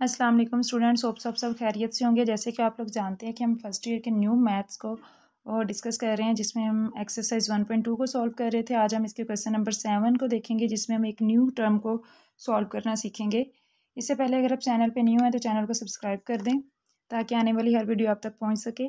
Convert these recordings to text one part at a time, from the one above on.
अस्सलाम वालेकुम students, hope सब खैरियत से होंगे। जैसे कि आप लोग जानते हैं कि हम फर्स्ट ईयर के न्यू मैथ्स को डिस्कस कर रहे हैं, जिसमें हम एक्सरसाइज 1.2 को सॉल्व कर रहे थे। आज हम इसके क्वेश्चन नंबर 7 को देखेंगे, जिसमें हम एक न्यू टर्म को सॉल्व करना सीखेंगे। इससे पहले अगर आप चैनल पर न्यू हैं तो चैनल को सब्सक्राइब कर दें ताकि आने वाली हर वीडियो आप तक पहुँच सके।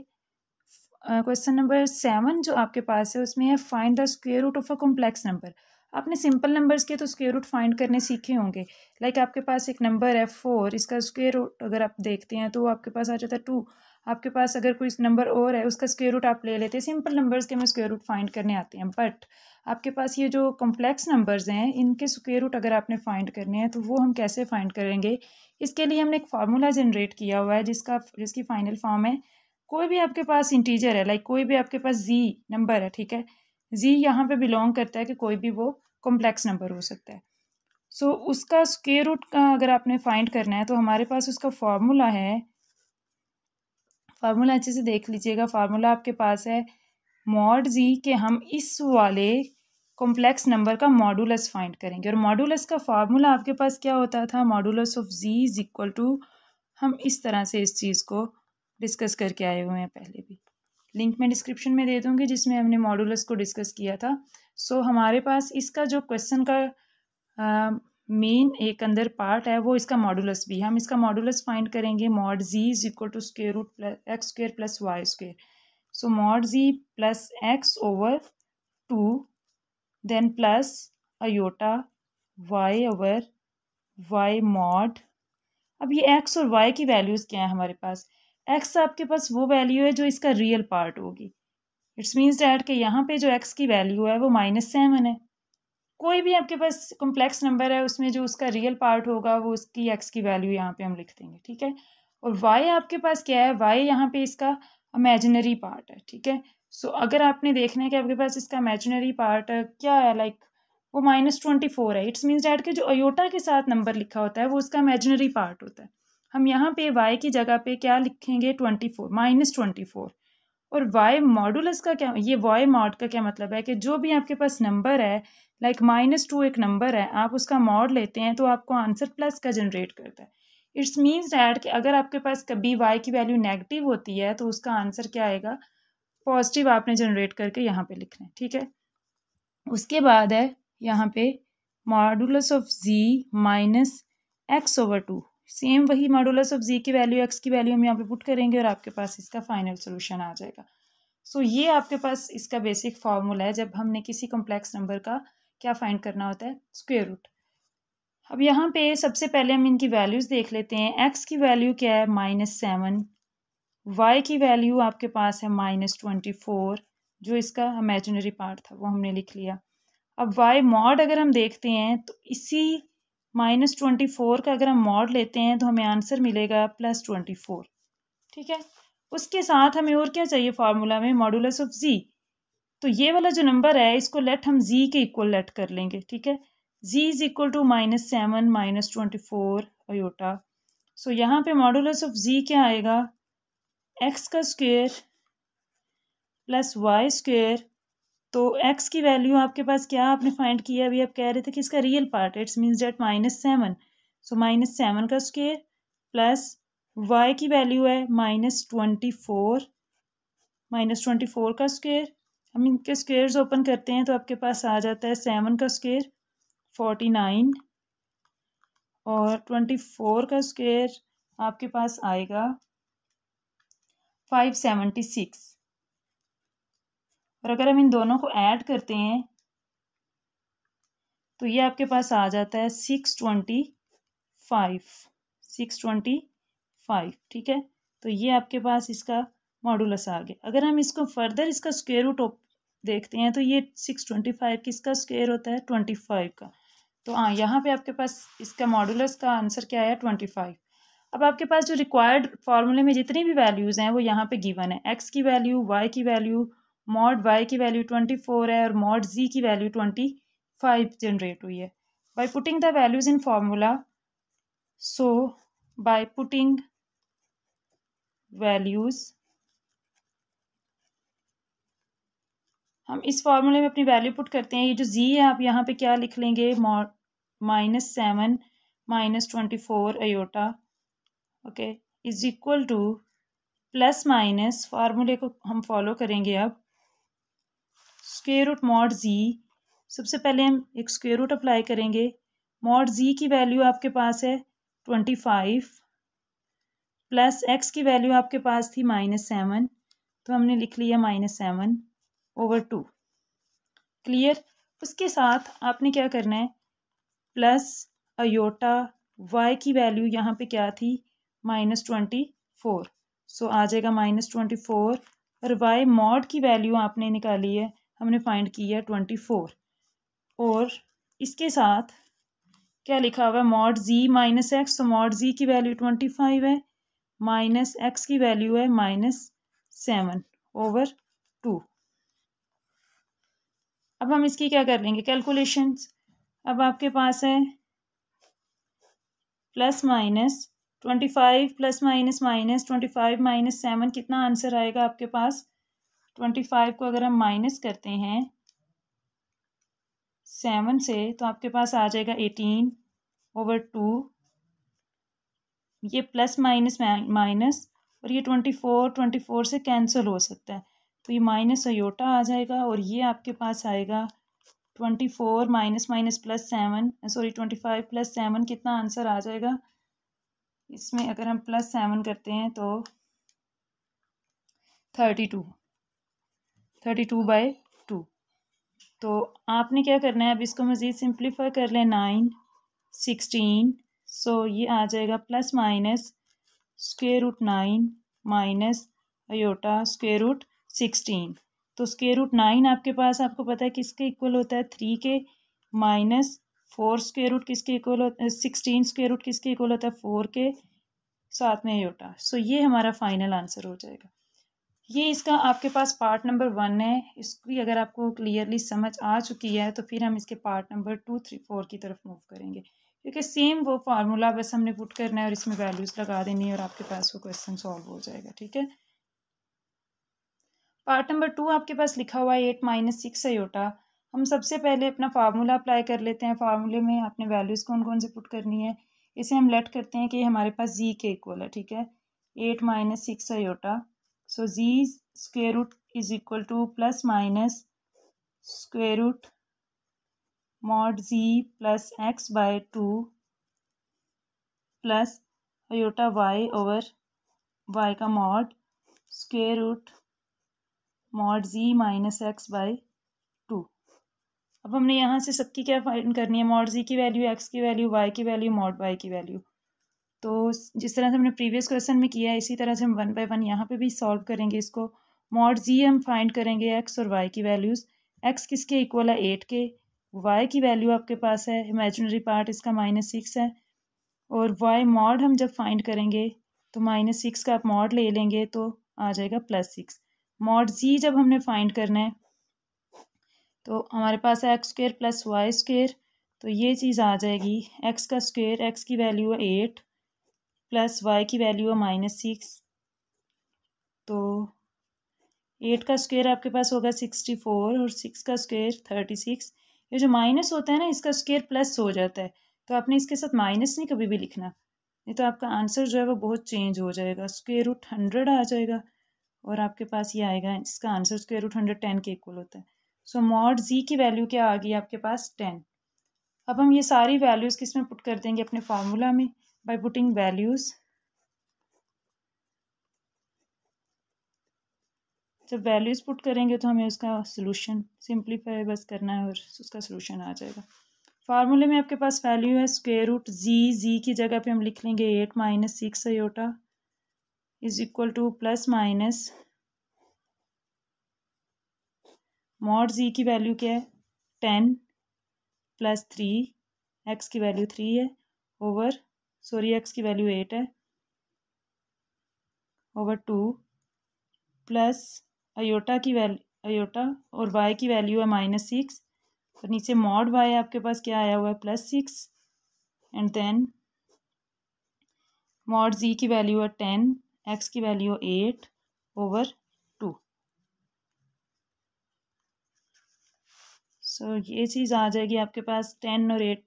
क्वेश्चन नंबर 7 जो आपके पास है उसमें है find the square root of a complex number. आपने सिंपल नंबर्स के तो स्क्वायर रूट फाइंड करने सीखे होंगे। लाइक आपके पास एक नंबर है 4, इसका स्क्वायर रूट अगर आप देखते हैं तो वो आपके पास आ जाता है 2। आपके पास अगर कोई नंबर और है उसका स्क्वायर रूट आप ले लेते हैं। सिंपल नंबर्स के हमें स्क्वायर रूट फाइंड करने आते हैं, बट आपके पास ये जो कॉम्प्लेक्स नंबर्स हैं इनके स्क्वायर रूट अगर आपने फाइंड करने हैं तो वो हम कैसे फाइंड करेंगे। इसके लिए हमने एक फार्मूला जनरेट किया हुआ है जिसकी फाइनल फॉर्म है, कोई भी आपके पास इंटीजर है, लाइक कोई भी आपके पास जी नंबर है, ठीक है, जी यहाँ पे बिलोंग करता है कि कोई भी वो कॉम्प्लेक्स नंबर हो सकता है। सो उसका स्क्वायर रूट का अगर आपने फाइंड करना है तो हमारे पास उसका फार्मूला है। फार्मूला अच्छे से देख लीजिएगा। फार्मूला आपके पास है मॉड जी के हम इस वाले कॉम्प्लेक्स नंबर का मॉडुलस फाइंड करेंगे। और मॉडुलस का फार्मूला आपके पास क्या होता था, modulus of Z is equal to, हम इस तरह से इस चीज़ को डिस्कस करके आए हुए हैं पहले भी। लिंक मैं डिस्क्रिप्शन में दे दूँगी जिसमें हमने मॉडुलस को डिस्कस किया था। सो हमारे पास इसका जो क्वेश्चन का मेन एक अंदर पार्ट है वो इसका मॉडुलस भी। हम इसका मॉडुलस फाइंड करेंगे। Mod Z is equal to square root plus X square plus Y square. So mod ji plus x over 2 then plus iota Y over Y mod. अब ये एक्स और वाई की values क्या है हमारे पास। X आपके पास वो वैल्यू है जो इसका रियल पार्ट होगी। इट्स मीन्स डैट कि यहाँ पे जो एक्स की वैल्यू है वो -7 है। कोई भी आपके पास कॉम्प्लेक्स नंबर है उसमें जो उसका रियल पार्ट होगा वो उसकी एक्स की वैल्यू यहाँ पे हम लिख देंगे, ठीक है। और वाई आपके पास क्या है, वाई यहाँ पे इसका इमेजिनरी पार्ट है, ठीक है। सो अगर आपने देखना है कि आपके पास इसका इमेजिनरी पार्ट क्या है, लाइक वो -24 है। इट्स मीन्स डैट कि जो अयोटा के साथ नंबर लिखा होता है वो उसका इमेजिनरी पार्ट होता है। हम यहाँ पे वाई की जगह पे क्या लिखेंगे, 24 -24। और वाई मॉडुलस का क्या, ये वाई मॉड का क्या मतलब है कि जो भी आपके पास नंबर है, लाइक -2 एक नंबर है, आप उसका मॉड लेते हैं तो आपको आंसर प्लस का जनरेट करता है। इट्स मीन्स डैट कि अगर आपके पास कभी वाई की वैल्यू नेगेटिव होती है तो उसका आंसर क्या आएगा, पॉजिटिव आपने जनरेट करके यहाँ पे लिखना है, ठीक है। उसके बाद है यहाँ पे modulus of Z minus X over 2। Same वही मॉडुलस ऑफ जी की वैल्यू एक्स की वैल्यू हम यहाँ पे पुट करेंगे और आपके पास इसका फाइनल सोल्यूशन आ जाएगा। सो ये आपके पास इसका बेसिक फार्मूला है जब हमने किसी कॉम्प्लेक्स नंबर का क्या फाइंड करना होता है, स्क्वायर रूट। अब यहाँ पे सबसे पहले हम इनकी वैल्यूज़ देख लेते हैं। एक्स की वैल्यू क्या है, -7। वाई की वैल्यू आपके पास है -24, जो इसका इमेजिनरी पार्ट था वो हमने लिख लिया। अब वाई मॉड अगर हम देखते हैं तो इसी -24 का अगर हम मॉड लेते हैं तो हमें आंसर मिलेगा +24, ठीक है। उसके साथ हमें और क्या चाहिए फार्मूला में, मॉडुलस ऑफ जी। तो ये वाला जो नंबर है इसको लेट हम जी के इक्वल लेट कर लेंगे, ठीक है। जी इज इक्वल टू -7 -24 अयोटा। सो यहाँ पे मॉडुलस ऑफ जी क्या आएगा, एक्स का स्क्वायर प्लस वाई स्क्वायर। तो x की वैल्यू आपके पास क्या आपने फाइंड किया, अभी आप कह रहे थे कि इसका रियल पार्ट है। It's means that -7। सो -7 का स्क्वायर प्लस y की वैल्यू है -24, -24 का स्क्वायर। हम इनके स्क्वायर्स ओपन करते हैं तो आपके पास आ जाता है 7 का स्क्वायर 49 और 24 का स्क्वायर आपके पास आएगा 576। और अगर हम इन दोनों को ऐड करते हैं तो ये आपके पास आ जाता है 625, ठीक है। तो ये आपके पास इसका मॉडुलस आ गया। अगर हम इसको फर्दर इसका स्क्वायर रूट देखते हैं तो ये 625 किसका स्क्वायर होता है, 25 का। तो हाँ, यहाँ पे आपके पास इसका मॉडुलस का आंसर क्या है, 25। अब आपके पास जो रिक्वायर्ड फार्मूले में जितनी भी वैल्यूज़ हैं वो यहाँ पे गिवन है। एक्स की वैल्यू, वाई की वैल्यू, मॉड वाई की वैल्यू 24 है और मॉड जी की वैल्यू 25 जनरेट हुई है। By putting the values in formula, so by putting values, हम इस फार्मूले में अपनी वैल्यू पुट करते हैं। ये जो जी है आप यहाँ पे क्या लिख लेंगे, -7 -24 iota okay, is equal to plus minus, फार्मूले को हम फॉलो करेंगे अब, स्क्वायर रूट मॉड जी। सबसे पहले हम एक स्क्वायर रूट अप्लाई करेंगे। मॉड जी की वैल्यू आपके पास है 25 प्लस एक्स की वैल्यू आपके पास थी -7, तो हमने लिख लिया -7/2। क्लियर। उसके साथ आपने क्या करना है, प्लस अयोटा वाई की वैल्यू यहाँ पे क्या थी -24, सो आ जाएगा -24, और वाई मॉड की वैल्यू आपने निकाली है, हमने फाइंड की है 24, और इसके साथ क्या लिखा हुआ है, मॉड जी -x, तो मॉड जी की वैल्यू 25 है, माइनस एक्स की वैल्यू है -7/2। अब हम इसकी क्या कर लेंगे कैलकुलेशंस। अब आपके पास है प्लस माइनस 25 प्लस माइनस -25 -7, कितना आंसर आएगा आपके पास। 25 को अगर हम माइनस करते हैं 7 से, तो आपके पास आ जाएगा 18/2। ये प्लस माइनस माइनस, और ये 24 से कैंसिल हो सकता है, तो ये माइनस अयोटा आ जाएगा, और ये आपके पास आएगा 24 माइनस माइनस प्लस 7, सॉरी 25 + 7, कितना आंसर आ जाएगा इसमें, अगर हम +7 करते हैं तो 32/2। तो आपने क्या करना है, अब इसको मज़ीद सिंप्लीफाई कर लें, 9 16, सो ये आ जाएगा plus minus square root 9 minus iota square root 16। तो स्क्वायर रूट 9 आपके पास, आपको पता है किसके इक्वल होता है, 3 के, माइनस 4 स्क्वायर रूट किसके इक्वल होता है, 16 स्क्वायर रूट किसके इक्वल होता है, 4 के, साथ में अयोटा। सो ये हमारा फाइनल आंसर हो जाएगा। ये इसका आपके पास पार्ट नंबर 1 है। इसकी अगर आपको क्लियरली समझ आ चुकी है, तो फिर हम इसके पार्ट नंबर 2 3 4 की तरफ मूव करेंगे, क्योंकि सेम वो फार्मूला बस हमने पुट करना है और इसमें वैल्यूज़ लगा देनी है, और आपके पास वो क्वेश्चन सॉल्व हो जाएगा। ठीक है। पार्ट नंबर 2 आपके पास लिखा हुआ है 8 - 6 अयोटा। हम सबसे पहले अपना फार्मूला अप्लाई कर लेते हैं। फार्मूले में आपने वैल्यूज़ कौन कौन से पुट करनी है, इसे हम लेट करते हैं कि हमारे पास जी के इक्वल है। ठीक है, 8 - 6 iota, so z square root is equal to plus minus square root mod ji plus x/2 plus iota Y over y का मॉड स्क्वायर रूट मॉड जी माइनस x/2। अब हमने यहाँ से सबकी क्या फाइंड करनी है, मॉड जी की वैल्यू, एक्स की वैल्यू, वाई की वैल्यू, मॉड वाई की वैल्यू। तो जिस तरह से हमने प्रीवियस क्वेश्चन में किया है, इसी तरह से हम 1 बाय 1 यहाँ पे भी सॉल्व करेंगे इसको। मॉड जी हम फाइंड करेंगे एक्स और वाई की वैल्यूज़। एक्स किसके इक्वल है, 8 के। वाई की वैल्यू आपके पास है, इमेजिनरी पार्ट इसका -6 है, और वाई मॉड हम जब फाइंड करेंगे तो -6 का आप मॉड ले लेंगे तो आ जाएगा +6। मॉड जी जब हमने फाइंड करना है, तो हमारे पास है x² + y², तो ये चीज़ आ जाएगी, एक्स का स्क्वेयर, एक्स की वैल्यू है 8 प्लस वाई की वैल्यू है -6, तो 8 का स्क्वेयर आपके पास होगा 64, और 6 का स्क्वेयर 36। ये जो माइनस होता है ना, इसका स्क्वेयर प्लस हो जाता है, तो आपने इसके साथ माइनस नहीं कभी भी लिखना, नहीं तो आपका आंसर जो है वो बहुत चेंज हो जाएगा, स्क्वेयर रूट 100 आ जाएगा, और आपके पास ये आएगा, इसका आंसर स्क्वेयर रूट 110 के इक्वल होता है। सो मॉड जी की वैल्यू क्या आ गई आपके पास, 10। अब हम ये सारी वैल्यूज़ किस में पुट कर देंगे, अपने फार्मूला में, बाय पुटिंग वैल्यूज़। जब वैल्यूज़ पुट करेंगे तो हमें उसका सोल्यूशन सिंप्लीफाई बस करना है, और उसका सोल्यूशन आ जाएगा। फार्मूले में आपके पास वैल्यू है स्क्वायर रूट जी की जगह पे हम लिख लेंगे 8 - 6 iota is equal to plus minus mod Z की वैल्यू क्या है, 10 + 3, एक्स की वैल्यू 3 है, ओवर, सॉरी एक्स की वैल्यू 8 है, ओवर 2 प्लस अयोटा की वैल्यू, अयोटा और वाई की वैल्यू है -6, और नीचे मॉड वाई आपके पास क्या आया हुआ है, +6, एंड देन मॉड जी की वैल्यू है 10, एक्स की वैल्यू 8 ओवर 2। सो ये चीज़ आ जाएगी आपके पास 10 और 8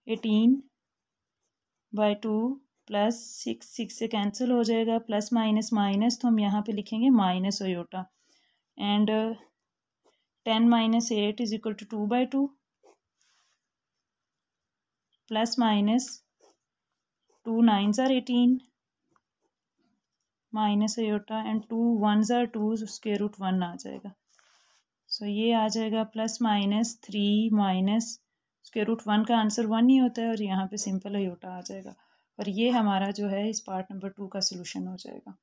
18/2 प्लस 6 से कैंसिल हो जाएगा, प्लस माइनस माइनस, तो हम यहाँ पे लिखेंगे minus iota, and 10 - 8 is equal to 2/2, plus minus 2 9s are 18 minus iota, and 2 1s are 2, square root 1 आ जाएगा। सो ये आ जाएगा plus minus 3 minus square root 1 का आंसर 1 ही होता है, और यहाँ पे सिंपल अयोटा आ जाएगा, और ये हमारा जो है इस पार्ट नंबर 2 का सोल्यूशन हो जाएगा।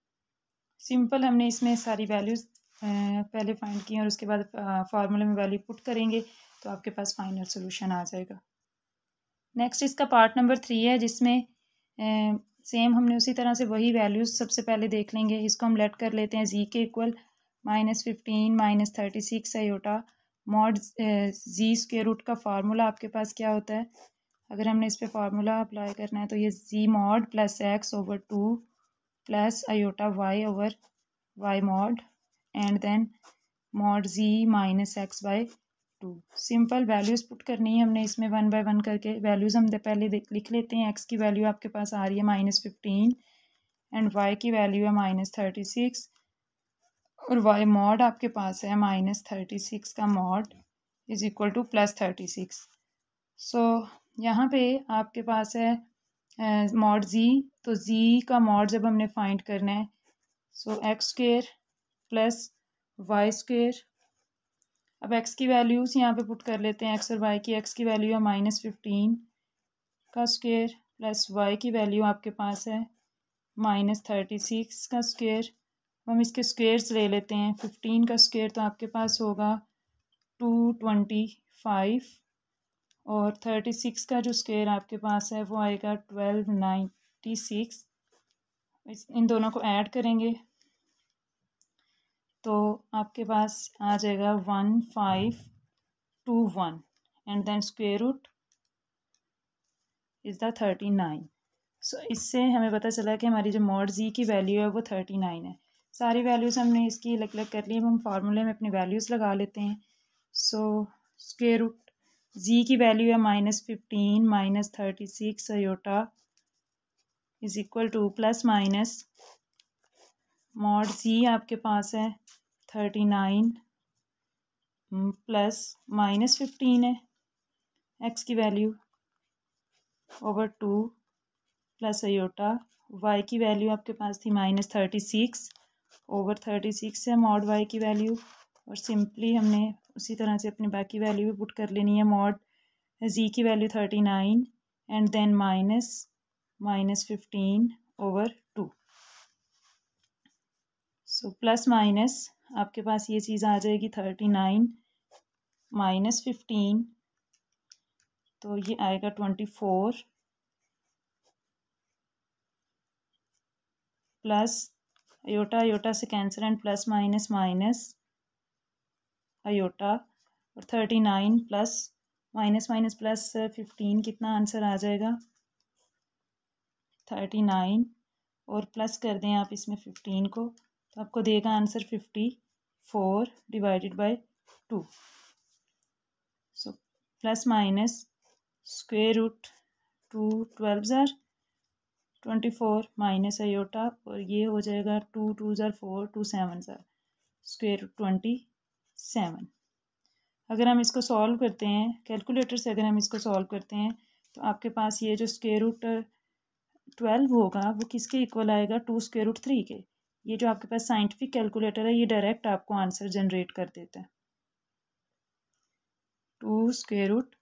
सिंपल हमने इसमें सारी वैल्यूज़ पहले फाइंड की और उसके बाद फार्मूले में वैल्यू पुट करेंगे तो आपके पास फाइनल सोल्यूशन आ जाएगा। नेक्स्ट इसका पार्ट नंबर 3 है, जिसमें सेम हमने उसी तरह से वही वैल्यूज़ सबसे पहले देख लेंगे। इसको हम लेट कर लेते हैं जी के equal -15 -36 iota mod Z square root का फार्मूला आपके पास क्या होता है। अगर हमने इस पर फार्मूला अप्लाई करना है तो ये z mod plus x over 2 plus iota Y over Y mod, and then mod ji minus x by 2। Simple values put करनी है हमने इसमें 1 बाय 1 करके। वैल्यूज़ हम पहले लिख लेते हैं। एक्स की वैल्यू आपके पास आ रही है -15 एंड वाई की वैल्यू है -36, और वाई मॉड आपके पास है -36 का मॉड इज इक्वल टू +36। सो यहाँ पे आपके पास है मॉड जी, तो जी का मॉड जब हमने फाइंड करना है so x square plus Y square. अब एक्स की वैल्यूज़ यहाँ पे पुट कर लेते हैं। एक्स और वाई की, एक्स की वैल्यू है -15 का स्क्वेयर प्लस वाई की वैल्यू आपके पास है -36 का स्क्वेयर। हम इसके स्क्वेयर्स ले लेते हैं। 15 का स्क्वेयर तो आपके पास होगा 225, और 36 का जो स्क्वेयर आपके पास है वो आएगा 1296। इन दोनों को ऐड करेंगे तो आपके पास आ जाएगा 1521, and then square root is the 39। So इससे हमें पता चला कि हमारी जो मॉड जी की वैल्यू है वो 39 है। सारी वैल्यूज़ हमने इसकी अलग अलग कर ली। अब हम फार्मूले में अपनी वैल्यूज़ लगा लेते हैं। सो स्क्वेयर रूट जी की वैल्यू है -15 -36 अयोटा is equal to plus minus mod Z आपके पास है 39 प्लस -15 है एक्स की value over 2 plus iota, Y की वैल्यू आपके पास थी -36 ओवर 36 है मॉड वाई की वैल्यू, और सिंपली हमने उसी तरह से अपनी बाकी वैल्यू भी पुट कर लेनी है। मॉड जी की value 39 and then -15 over 2। So plus minus आपके पास ये चीज़ आ जाएगी 39 -15, तो ये आएगा 24 प्लस अयोटा, अयोटा से cancel and plus minus minus iota, और 39 प्लस माइनस माइनस प्लस 15 कितना आंसर आ जाएगा 39, और प्लस कर दें आप इसमें 15 को तो आपको देगा answer 54 divided by 2। So plus minus square root 2 12 ज़ार 24 माइनस अयोटा, और ये हो जाएगा 2 2 ज़ार 4 2 7 ज़ार स्क्वेयर रूट 27। अगर हम इसको सॉल्व करते हैं कैलकुलेटर से, अगर हम इसको सॉल्व करते हैं तो आपके पास ये जो स्क्वेयर रूट 12 होगा वो किसके इक्वल आएगा 2 स्क्वेयर रूट 3 के। ये जो आपके पास साइंटिफिक कैलकुलेटर है ये डायरेक्ट आपको आंसर जनरेट कर देता है। 2 स्क्वेयर रूट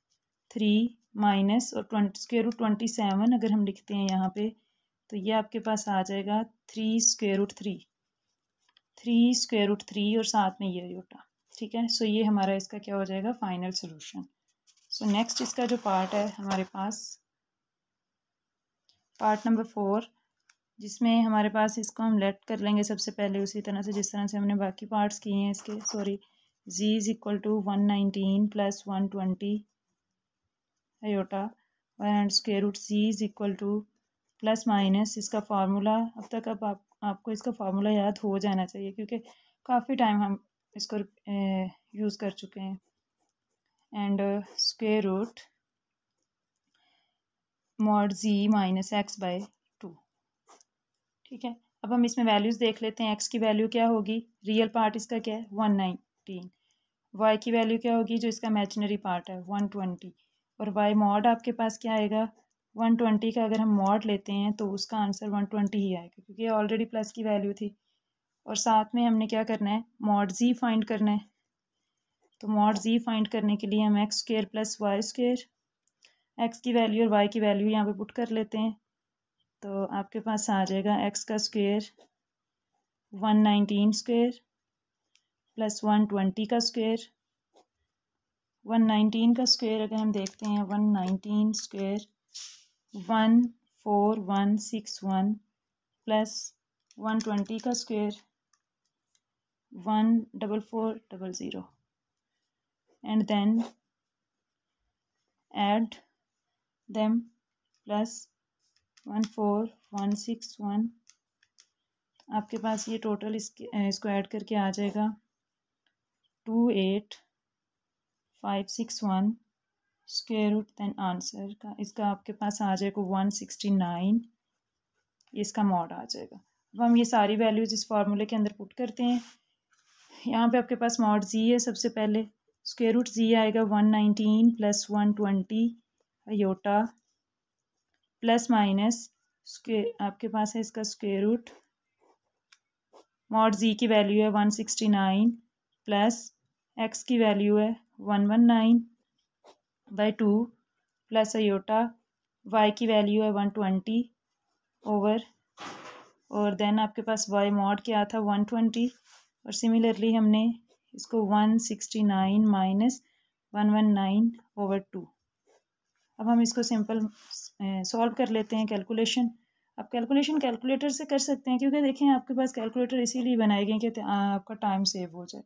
3 माइनस और स्क्वेयर रूट 27 अगर हम लिखते हैं यहाँ पे तो ये आपके पास आ जाएगा 3 स्क्वेयर रूट 3 और साथ में ये अयोटा। ठीक है, सो ये हमारा इसका क्या हो जाएगा फाइनल सोल्यूशन। सो नेक्स्ट इसका जो पार्ट है हमारे पास पार्ट नंबर 4, जिसमें हमारे पास इसको हम लेट कर लेंगे सबसे पहले उसी तरह से जिस तरह से हमने बाकी पार्ट्स किए हैं इसके। Sorry, Z is equal to 119 plus 120 iota, and square root Z is equal to plus minus इसका फार्मूला। अब तक अब आपको इसका फार्मूला याद हो जाना चाहिए क्योंकि काफ़ी टाइम हम इसको यूज़ कर चुके हैं। And square root mod ji minus X by 2। ठीक है, अब हम इसमें वैल्यूज़ देख लेते हैं। एक्स की वैल्यू क्या होगी, रियल पार्ट इसका क्या है 119, वाई की वैल्यू क्या होगी जो इसका इमेजिनरी पार्ट है 120, और वाई मॉड आपके पास क्या आएगा 120 का अगर हम मॉड लेते हैं तो उसका आंसर 120 ही आएगा क्योंकि ऑलरेडी प्लस की वैल्यू थी। और साथ में हमने क्या करना है मॉड जी फाइंड करना है। तो मॉड जी फाइंड करने के लिए हम X square plus Y square, X की वैल्यू और वाई की वैल्यू यहाँ पे पुट कर लेते हैं। तो आपके पास आ जाएगा एक्स का स्क्वेयर 119 स्क्वेयर प्लस 120 का स्क्वेयर। 119 का स्क्वेयर अगर हम देखते हैं 119 स्क्वेयर 14161 प्लस 120 का square 14400 and then add them plus 14161। आपके पास ये टोटल इसको ऐड करके आ जाएगा 28561 स्क्वायर रूट, देन आंसर का इसका आपके पास आ जाएगा 169, इसका मॉड आ जाएगा। अब हम ये सारी वैल्यूज़ इस फार्मूले के अंदर पुट करते हैं। यहाँ पे आपके पास मॉड जी है, सबसे पहले स्क्वायर रूट जी आएगा 119 plus 120 iota plus minus square आपके पास है इसका स्क्वायर रूट, मॉड जी की वैल्यू है 169 प्लस एक्स की वैल्यू है 119/2 प्लस अयोटा, वाई की वैल्यू है 120 ओवर, और देन आपके पास वाई मॉड क्या था 120, और सिमिलरली हमने इसको 169 माइनस 119/2। अब हम इसको सिंपल सॉल्व कर लेते हैं कैलकुलेशन। आप कैलकुलेशन कैलकुलेटर से कर सकते हैं क्योंकि देखें आपके पास कैलकुलेटर इसीलिए बनाए गए कि आपका टाइम सेव हो जाए।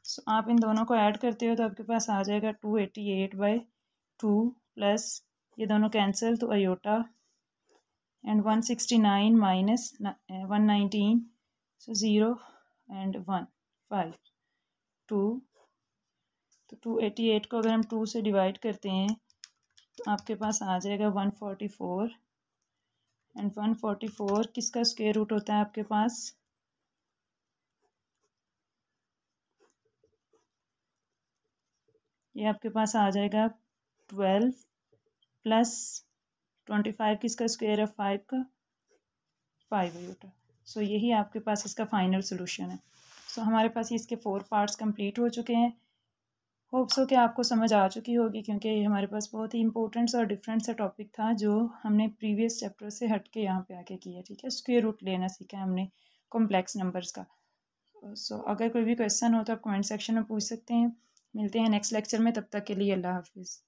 सो आप इन दोनों को ऐड करते हो तो आपके पास आ जाएगा 288/2 प्लस ये दोनों कैंसिल तो अयोटा एंड 169 माइनस 119, सो 0 एंड 1 5 2, तो 288 को अगर हम 2 से डिवाइड करते हैं तो आपके पास आ जाएगा 144, एंड 144 किसका स्क्वायर रूट होता है आपके पास, ये आपके पास आ जाएगा 12 प्लस 25 किसका स्क्वायर है 5 का 5 अयोटा। सो यही आपके पास इसका फाइनल सोल्यूशन है। सो हमारे पास इसके 4 पार्ट्स कंप्लीट हो चुके हैं। होप सो कि आपको समझ आ चुकी होगी क्योंकि ये हमारे पास बहुत ही इंपॉर्टेंट और डिफरेंट सा टॉपिक था जो हमने प्रीवियस चैप्टर से हट के यहाँ पे आके किया। ठीक है, स्क्वायर रूट लेना सीखा हमने कॉम्प्लेक्स नंबर्स का। सो अगर कोई भी क्वेश्चन हो तो आप कमेंट सेक्शन में पूछ सकते हैं। मिलते हैं नेक्स्ट लेक्चर में, तब तक के लिए अल्लाह हाफिज़।